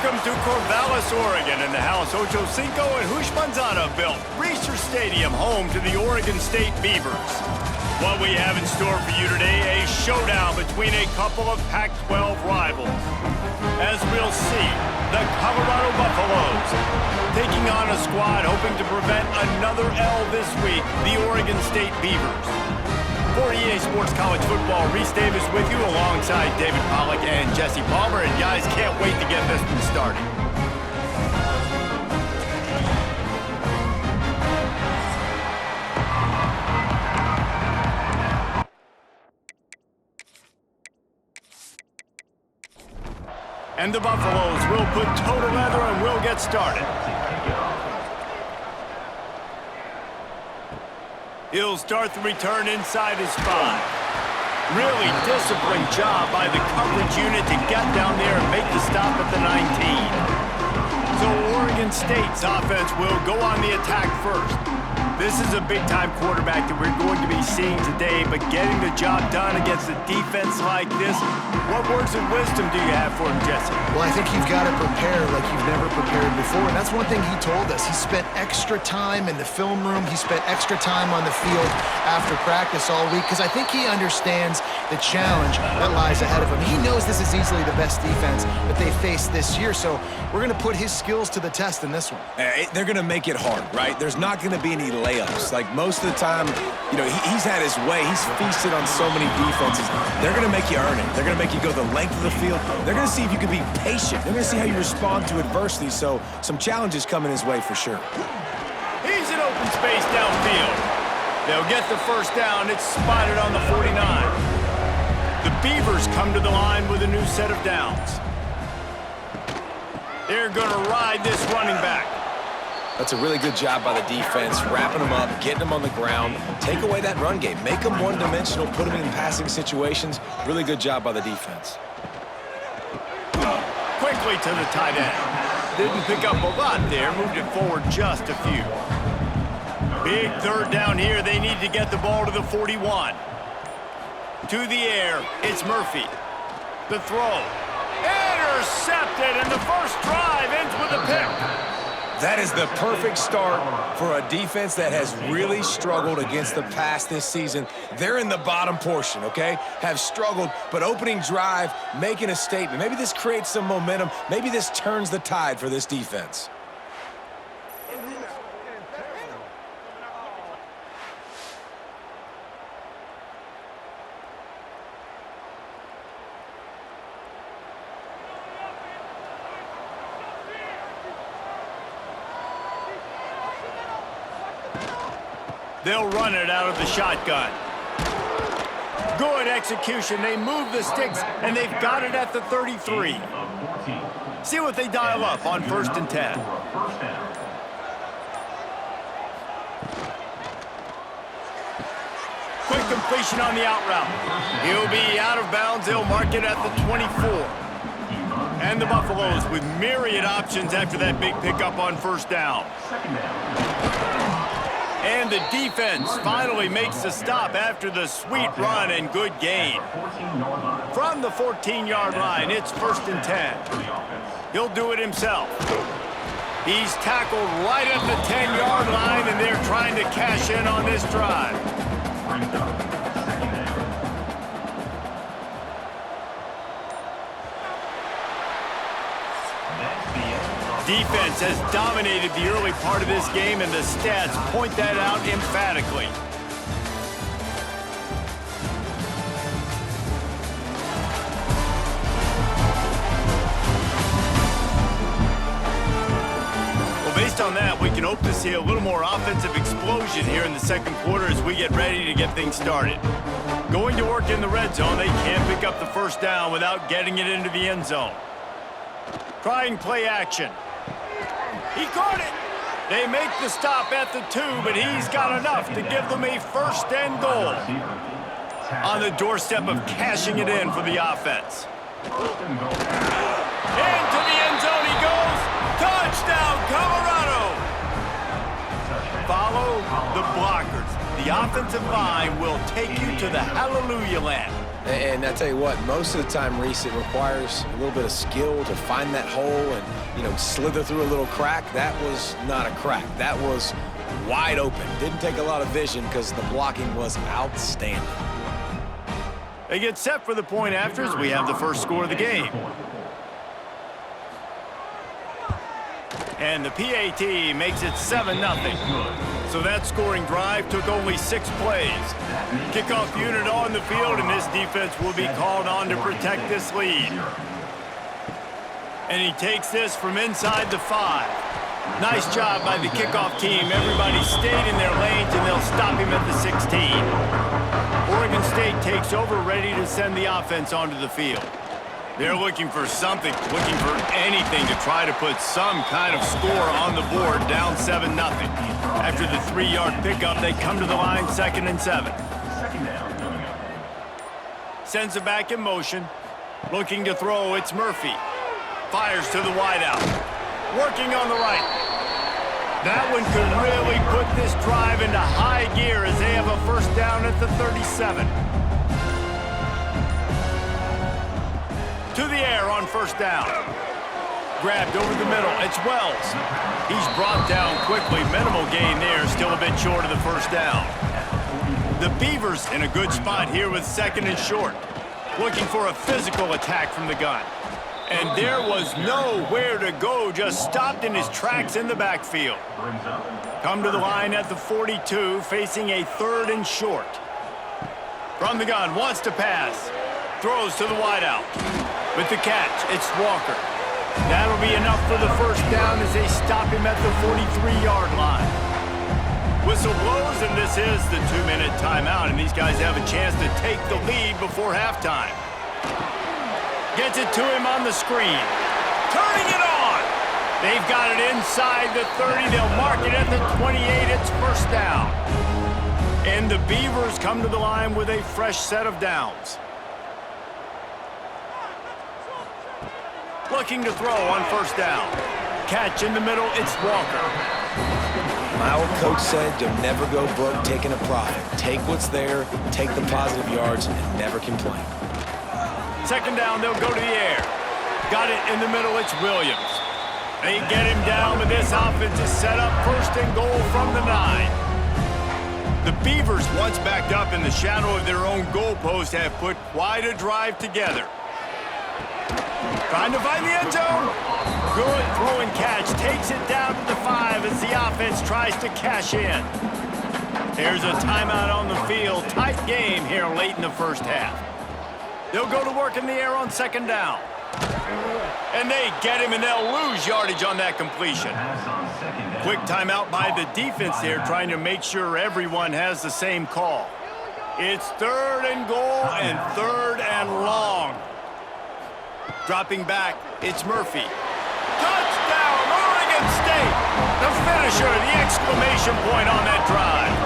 Welcome to Corvallis, Oregon, in the house Ocho Cinco and Hoosh Manzana built. Reser Stadium, home to the Oregon State Beavers. What we have in store for you today, a showdown between a couple of Pac-12 rivals. As we'll see, the Colorado Buffaloes taking on a squad hoping to prevent another L this week, the Oregon State Beavers. For EA Sports College Football, Reese Davis with you alongside David Pollack and Jesse Palmer. And guys, can't wait to get this one started. And the Buffaloes will put toe to leather and we'll get started. He'll start the return inside his 5. Really disciplined job by the coverage unit to get down there and make the stop at the 19. So Oregon State's offense will go on the attack first. This is a big-time quarterback that we're going to be seeing today, but getting the job done against a defense like this, what words of wisdom do you have for him, Jesse? Well, I think you've got to prepare like you've never prepared before, and that's one thing he told us. He spent extra time in the film room. He spent extra time on the field after practice all week, because I think he understands the challenge that lies ahead of him. He knows this is easily the best defense that they faced this year, so we're going to put his skills to the test in this one. They're going to make it hard, right? There's not going to be any layups. Like most of the time, you know, he's had his way. He's feasted on so many defenses. They're going to make you earn it. They're going to make you go the length of the field. They're going to see if you can be patient. They're going to see how you respond to adversity. So some challenges coming his way for sure. He's in open space downfield. They'll get the first down. It's spotted on the 49. The Beavers come to the line with a new set of downs. They're going to ride this running back. That's a really good job by the defense, wrapping them up, getting them on the ground. Take away that run game. Make them one-dimensional, put them in passing situations. Really good job by the defense. Quickly to the tight end. Didn't pick up a lot there, moved it forward just a few. Big third down here. They need to get the ball to the 41. To the air, it's Murphy. The throw. Intercepted, and the first drive ends with a pick. That is the perfect start for a defense that has really struggled against the pass this season. They're in the bottom portion, okay? Have struggled, but opening drive, making a statement. Maybe this creates some momentum. Maybe this turns the tide for this defense. They'll run it out of the shotgun. Good execution. They move the sticks, and they've got it at the 33. See what they dial up on 1st and 10. Quick completion on the out route. He'll be out of bounds. They'll mark it at the 24. And the Buffaloes with myriad options after that big pickup on 1st down. And the defense finally makes the stop after the sweet run and good gain. From the 14-yard line, it's 1st and 10. He'll do it himself. He's tackled right at the 10-yard line, and they're trying to cash in on this drive. Defense has dominated the early part of this game, and the stats point that out emphatically. Well, based on that, we can hope to see a little more offensive explosion here in the second quarter as we get ready to get things started. Going to work in the red zone, they can't pick up the first down without getting it into the end zone. Trying play action. He caught it. They make the stop at the 2, but he's got enough to give them a 1st and goal. On the doorstep of cashing it in for the offense. Into the end zone he goes. Touchdown, Colorado. Follow the blockers. The offensive line will take you to the hallelujah land. And I tell you what, most of the time, Reese, it requires a little bit of skill to find that hole and, slither through a little crack. That was not a crack. That was wide open. Didn't take a lot of vision because the blocking was outstanding. They get set for the point afters. We have the first score of the game. And the PAT makes it 7-0. So that scoring drive took only 6 plays. Kickoff unit on the field, and this defense will be called on to protect this lead. And he takes this from inside the 5. Nice job by the kickoff team. Everybody stayed in their lanes, and they'll stop him at the 16. Oregon State takes over, ready to send the offense onto the field. They're looking for something, looking for anything to try to put some kind of score on the board, down 7-0. After the 3-yard pickup, they come to the line, 2nd and 7. Sends it back in motion. Looking to throw, it's Murphy. Fires to the wideout. Working on the right. That one could really put this drive into high gear as they have a first down at the 37. To the air on first down. Grabbed over the middle. It's Wells. He's brought down quickly. Minimal gain there. Still a bit short of the first down. The Beavers in a good spot here with 2nd and short. Looking for a physical attack from the gun. And there was nowhere to go. Just stopped in his tracks in the backfield. Come to the line at the 42, facing a 3rd and short. From the gun, wants to pass. Throws to the wideout. With the catch, it's Walker. That'll be enough for the first down as they stop him at the 43-yard line. Whistle blows, and this is the 2-minute timeout, and these guys have a chance to take the lead before halftime. Gets it to him on the screen. Turning it on. They've got it inside the 30. They'll mark it at the 28. It's first down. And the Beavers come to the line with a fresh set of downs. Looking to throw on first down. Catch in the middle, it's Walker. My old coach said you'll never go broke taking a profit. Take what's there, take the positive yards, and never complain. 2nd down, they'll go to the air. Got it in the middle, it's Williams. They get him down, but this offense is set up 1st and goal from the 9. The Beavers, once backed up in the shadow of their own goalpost, have put quite a drive together. Trying to find the end zone. Good throw and catch. Takes it down to the 5 as the offense tries to cash in. There's a timeout on the field. Tight game here late in the first half. They'll go to work in the air on 2nd down. And they get him, and they'll lose yardage on that completion. Quick timeout by the defense there, trying to make sure everyone has the same call. It's 3rd and goal and 3rd and long. Dropping back, it's Murphy. Touchdown, Oregon State! The finisher, the exclamation point on that drive.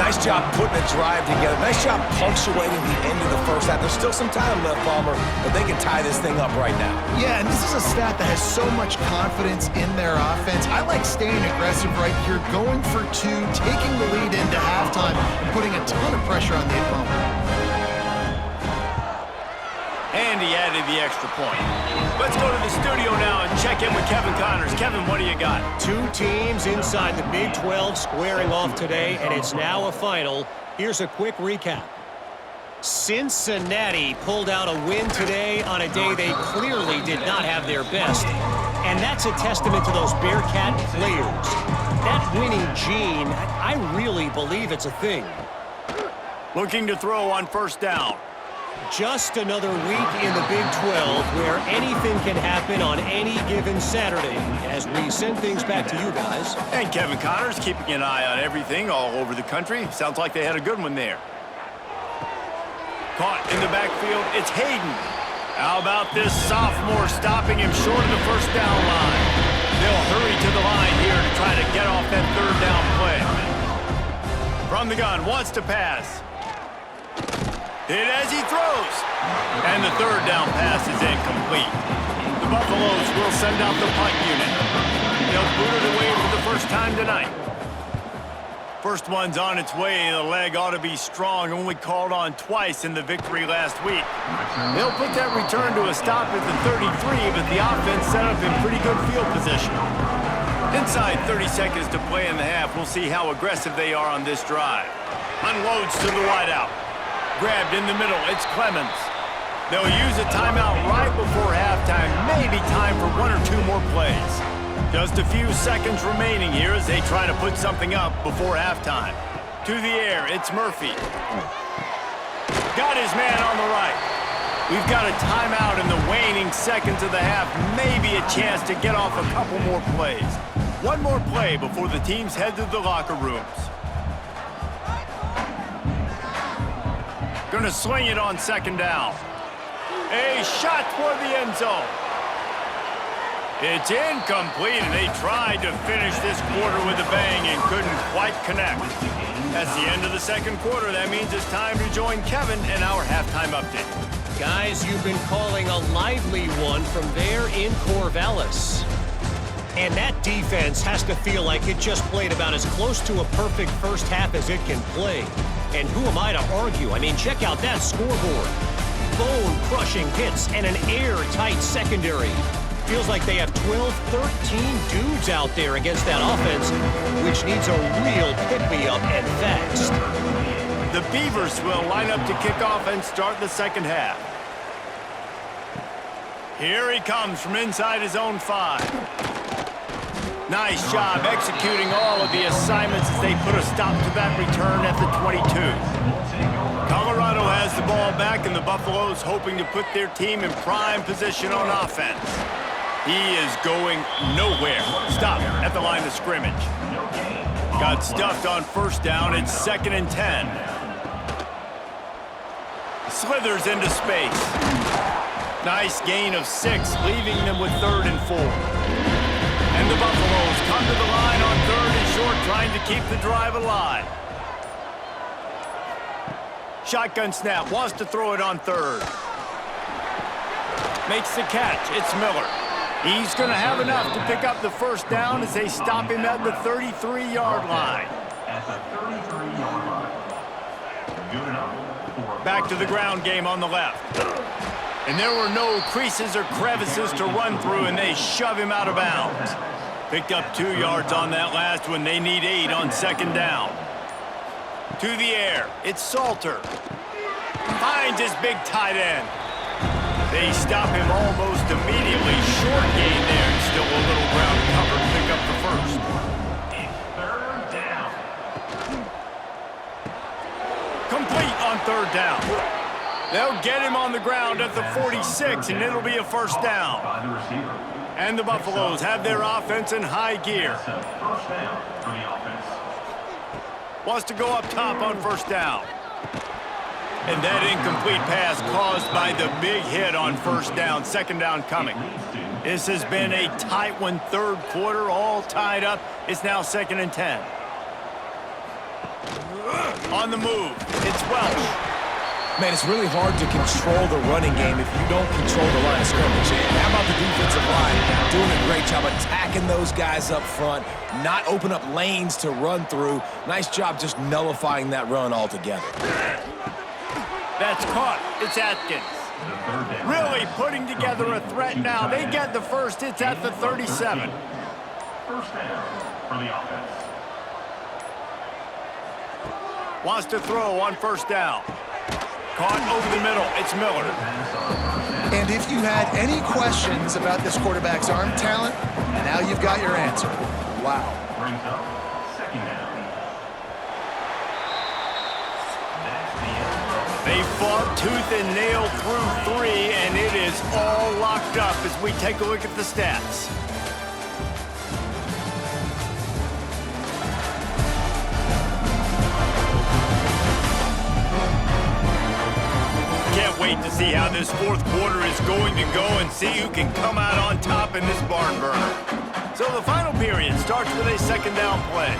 Nice job putting a drive together. Nice job punctuating the end of the first half. There's still some time left, Palmer, but they can tie this thing up right now. Yeah, and this is a stat that has so much confidence in their offense. I like staying aggressive right here, going for 2, taking the lead into halftime, and putting a ton of pressure on the opponent. And he added the extra point. Let's go to the studio now and check in with Kevin Connors. Kevin, what do you got? 2 teams inside the Big 12 squaring off today, and it's now a final. Here's a quick recap. Cincinnati pulled out a win today on a day they clearly did not have their best. And that's a testament to those Bearcat players. That winning gene, I really believe it's a thing. Looking to throw on first down. Just another week in the Big 12 where anything can happen on any given Saturday as we send things back to you guys. And Kevin Connors keeping an eye on everything all over the country. Sounds like they had a good one there. Caught in the backfield, it's Hayden. How about this sophomore stopping him short of the first down line? They'll hurry to the line here to try to get off that 3rd down play. From the gun, wants to pass. Hit as he throws. And the 3rd down pass is incomplete. The Buffaloes will send out the punt unit. They'll boot it away for the first time tonight. First one's on its way. The leg ought to be strong, only called on twice in the victory last week. They'll put that return to a stop at the 33, but the offense set up in pretty good field position. Inside 30 seconds to play in the half, we'll see how aggressive they are on this drive. Unloads to the wideout. Grabbed in the middle, it's Clemens. They'll use a timeout right before halftime, maybe time for one or two more plays. Just a few seconds remaining here as they try to put something up before halftime. To the air, it's Murphy. Got his man on the right. We've got a timeout in the waning seconds of the half, maybe a chance to get off a couple more plays. One more play before the teams head to the locker rooms. Gonna swing it on second down. A shot toward the end zone. It's incomplete, and they tried to finish this quarter with a bang and couldn't quite connect. That's the end of the second quarter. That means it's time to join Kevin in our halftime update. Guys, you've been calling a lively one from there in Corvallis. And that defense has to feel like it just played about as close to a perfect first half as it can play. And who am I to argue? I mean, check out that scoreboard. Bone-crushing hits and an airtight secondary. Feels like they have 12, 13 dudes out there against that offense, which needs a real pick-me-up and fast. The Beavers will line up to kick off and start the second half. Here he comes from inside his own 5. Nice job executing all of the assignments as they put a stop to that return at the 22. Colorado has the ball back, and the Buffaloes hoping to put their team in prime position on offense. He is going nowhere. Stop at the line of scrimmage. Got stuffed on first down. It's 2nd and 10. Slithers into space. Nice gain of 6, leaving them with 3rd and 4. And the Buffaloes come to the line on 3rd and short, trying to keep the drive alive. Shotgun snap, wants to throw it on 3rd. Makes the catch, it's Miller. He's going to have enough to pick up the first down as they stop him at the 33-yard line. Back to the ground game on the left. And there were no creases or crevices to run through, and they shove him out of bounds. Picked up 2 yards on that last one. They need 8 on second down. To the air, it's Salter. Finds his big tight end. They stop him almost immediately. Short gain there, and still a little ground cover to pick up the first. Third down. Complete on 3rd down. They'll get him on the ground at the 46, and it'll be a first down. And the Buffaloes have their offense in high gear. First down for the offense. Wants to go up top on first down. And that incomplete pass caused by the big hit on first down. Second down coming. This has been a tight one, 3rd quarter, all tied up. It's now 2nd and 10. On the move, it's Welch. Man, it's really hard to control the running game if you don't control the line of scrimmage. And how about the defensive line doing a great job attacking those guys up front, not open up lanes to run through. Nice job just nullifying that run altogether. That's caught. It's Atkins. Really putting together a threat now. They get the first. It's at the 37. First down for the offense. Wants to throw on first down. Caught over the middle. It's Miller. And if you had any questions about this quarterback's arm talent, now you've got your answer. Wow. Brings up second down. They fought tooth and nail through 3, and it is all locked up as we take a look at the stats. Can't wait to see how this 4th quarter is going to go and see who can come out on top in this barn burner. So the final period starts with a second down play.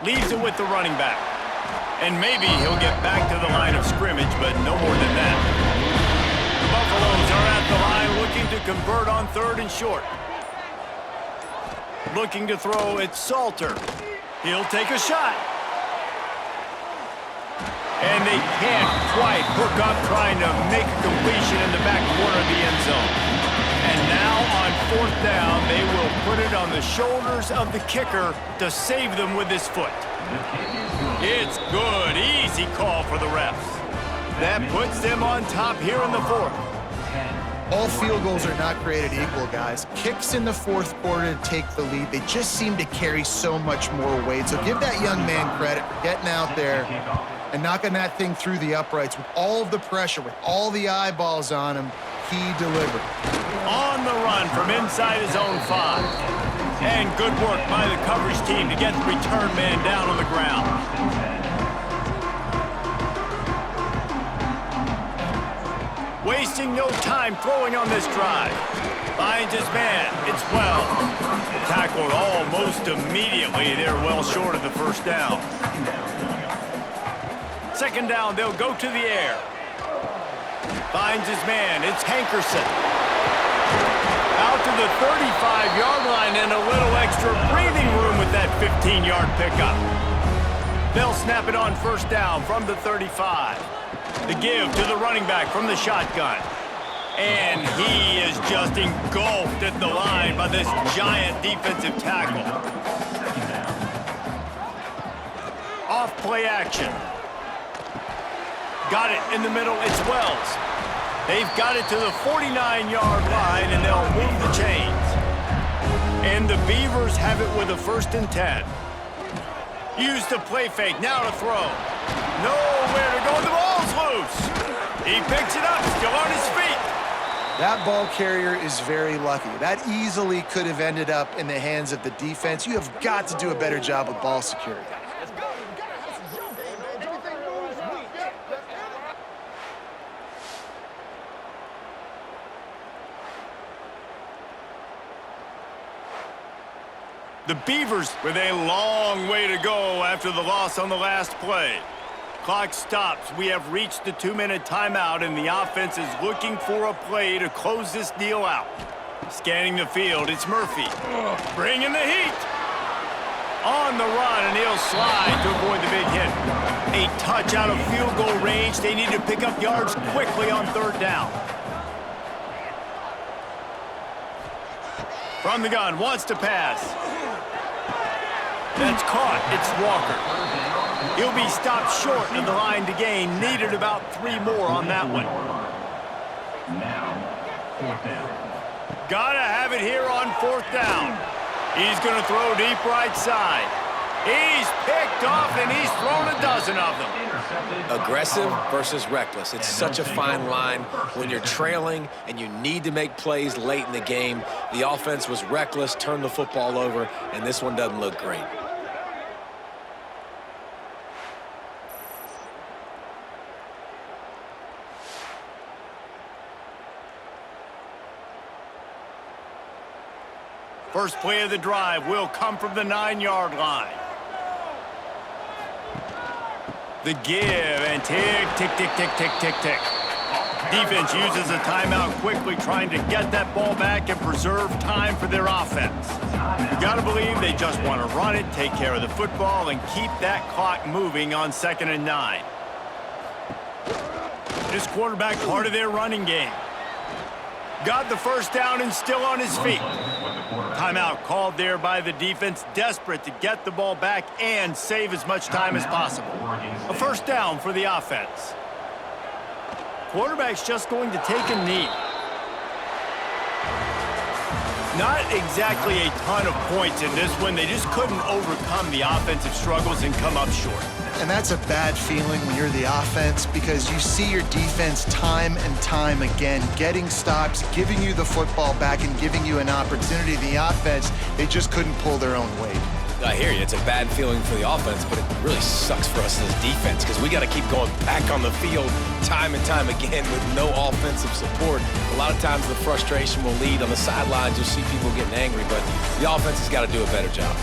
Leaves it with the running back. And maybe he'll get back to the line of scrimmage, but no more than that. The Buffaloes are at the line looking to convert on 3rd and short. Looking to throw, it's Salter. He'll take a shot. And they can't quite hook up trying to make a completion in the back corner of the end zone. And now on 4th down, they will put it on the shoulders of the kicker to save them with his foot. It's good. Easy call for the refs. That puts them on top here in the 4th. All field goals are not created equal, guys. Kicks in the 4th quarter to take the lead. They just seem to carry so much more weight. So give that young man credit for getting out there and knocking that thing through the uprights with all of the pressure, with all the eyeballs on him. He delivered. On the run from inside his own 5. And good work by the coverage team to get the return man down on the ground. Wasting no time throwing on this drive. Finds his man. It's Wells. Tackled almost immediately. They're well short of the 1st down. 2nd down, they'll go to the air. Finds his man. It's Hankerson. Out to the 35-yard line and a little extra breathing room with that 15-yard pickup. They'll snap it on 1st down from the 35. The give to the running back from the shotgun. And he is just engulfed at the line by this giant defensive tackle. Off play action. Got it in the middle. It's Wells. They've got it to the 49-yard line, and they'll move the chains. And the Beavers have it with a 1st and 10. Use the play fake. Now to throw. Nowhere to go. The ball's loose. He picks it up. Still on his feet. That ball carrier is very lucky. That easily could have ended up in the hands of the defense. You have got to do a better job with ball security. The Beavers with a long way to go after the loss on the last play. Clock stops. We have reached the 2-minute timeout, and the offense is looking for a play to close this deal out. Scanning the field, it's Murphy. Bringing the heat. On the run, and he'll slide to avoid the big hit. A touch out of field goal range. They need to pick up yards quickly on 3rd down. From the gun, wants to pass. That's caught. It's Walker. He'll be stopped short of the line to gain. Needed about 3 more on that one. Now, 4th down. Gotta have it here on 4th down. He's gonna throw deep right side. He's picked off, and he's thrown a dozen of them. Aggressive versus reckless. It's such a fine line when you're trailing and you need to make plays late in the game. The offense was reckless, turned the football over, and this one doesn't look great. First play of the drive will come from the 9-yard line. The give, and tick, tick, tick, tick, tick, tick, tick. Defense uses a timeout quickly, trying to get that ball back and preserve time for their offense. You gotta believe they just want to run it, take care of the football, and keep that clock moving on 2nd and 9. This quarterback part of their running game. Got the 1st down and still on his feet. Timeout called there by the defense, desperate to get the ball back and save as much time as possible. A 1st down for the offense. Quarterback's just going to take a knee. Not exactly a ton of points in this one. They just couldn't overcome the offensive struggles and come up short. And that's a bad feeling when you're the offense, because you see your defense time and time again getting stops, giving you the football back and giving you an opportunity. The offense, they just couldn't pull their own weight. I hear you. It's a bad feeling for the offense, but it really sucks for us as defense because we got to keep going back on the field time and time again with no offensive support. A lot of times the frustration will lead on the sidelines. You'll see people getting angry, but the offense has got to do a better job.